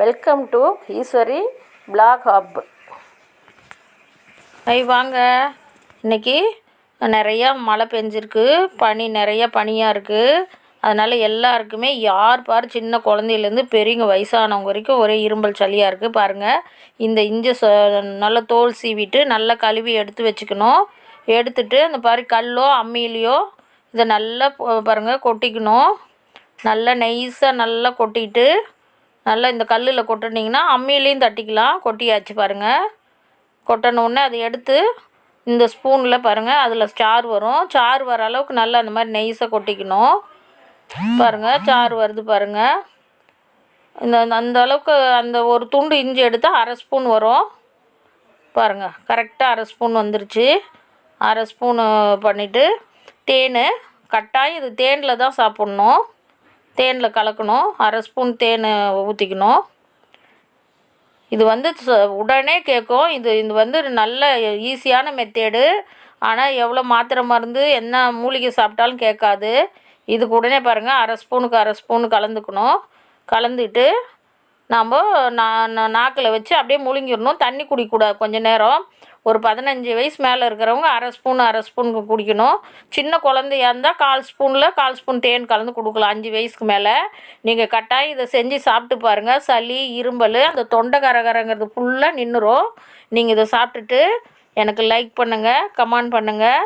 Welcome to Eswari blog hub. வாங்க, இன்றைக்கி நிறையா மழை பெஞ்சிருக்கு, நிறையா பனியாக இருக்குது. அதனால் எல்லாருக்குமே யார் பார் சின்ன குழந்தையிலேருந்து பெரியவங்க வயசானவங்க வரைக்கும் ஒரே இரும்பல் சளியாக இருக்குது. பாருங்கள், இந்த இஞ்சி நல்லா தோல் சீவிட்டு நல்லா கழுவி எடுத்து வச்சுக்கணும். எடுத்துட்டு அந்த பாரு கல்லோ அம்மியிலையோ இதை நல்லா பாருங்கள் கொட்டிக்கணும். நல்லா நைஸாக நல்லா கொட்டிட்டு நல்லா இந்த கல்லில் கொட்டினீங்கன்னா அம்மியிலையும் தட்டிக்கலாம். கொட்டியாச்சு பாருங்கள். கொட்டினோடனே அதை எடுத்து இந்த ஸ்பூனில் பாருங்கள், அதில் சாறு வரும். சாறு வர அளவுக்கு நல்லா அந்த மாதிரி நெய்ஸாக கொட்டிக்கணும். பாருங்கள், சாறு வருது பாருங்கள். அந்த அளவுக்கு அந்த ஒரு துண்டு இஞ்சி எடுத்தால் அரை ஸ்பூன் வரும். பாருங்கள், கரெக்டாக அரை ஸ்பூன் வந்துருச்சு. அரை ஸ்பூனு பண்ணிவிட்டு தேன் கட்டாயம் இது தேனில் தான் சாப்பிட்ணும். தேனில் கலக்கணும். அரை ஸ்பூன் தேன் ஊற்றிக்கணும். இது உடனே கேட்கும். இது நல்ல ஈஸியான மெத்தேடு. ஆனால் எவ்வளோ மாத்திரை மருந்து என்ன மூலிகை சாப்பிட்டாலும் கேட்காது. இதுக்கு உடனே பாருங்கள், அரை ஸ்பூனுக்கு அரை ஸ்பூன் கலந்துக்கணும். கலந்துட்டு நாம் நாக்கில் வச்சு அப்படியே முழுங்கிடணும். தண்ணி குடிக்கக்கூடாது. கொஞ்சம் நேரம் ஒரு 15 வயசு மேலே இருக்கிறவங்க அரை ஸ்பூனுக்கு குடிக்கணும். சின்ன குழந்தையாக இருந்தால் 1/4 ஸ்பூன் தேன் கலந்து கொடுக்கலாம். 5 வயசுக்கு மேலே நீங்கள் கட்டாயம் இதை செஞ்சு சாப்பிட்டு பாருங்கள். சளி, இரும்பல், அந்த தொண்டை கரகரங்கிறது ஃபுல்லாக நின்றுரும். நீங்கள் இதை சாப்பிட்டுட்டு எனக்கு லைக் பண்ணுங்கள், கமெண்ட் பண்ணுங்கள்.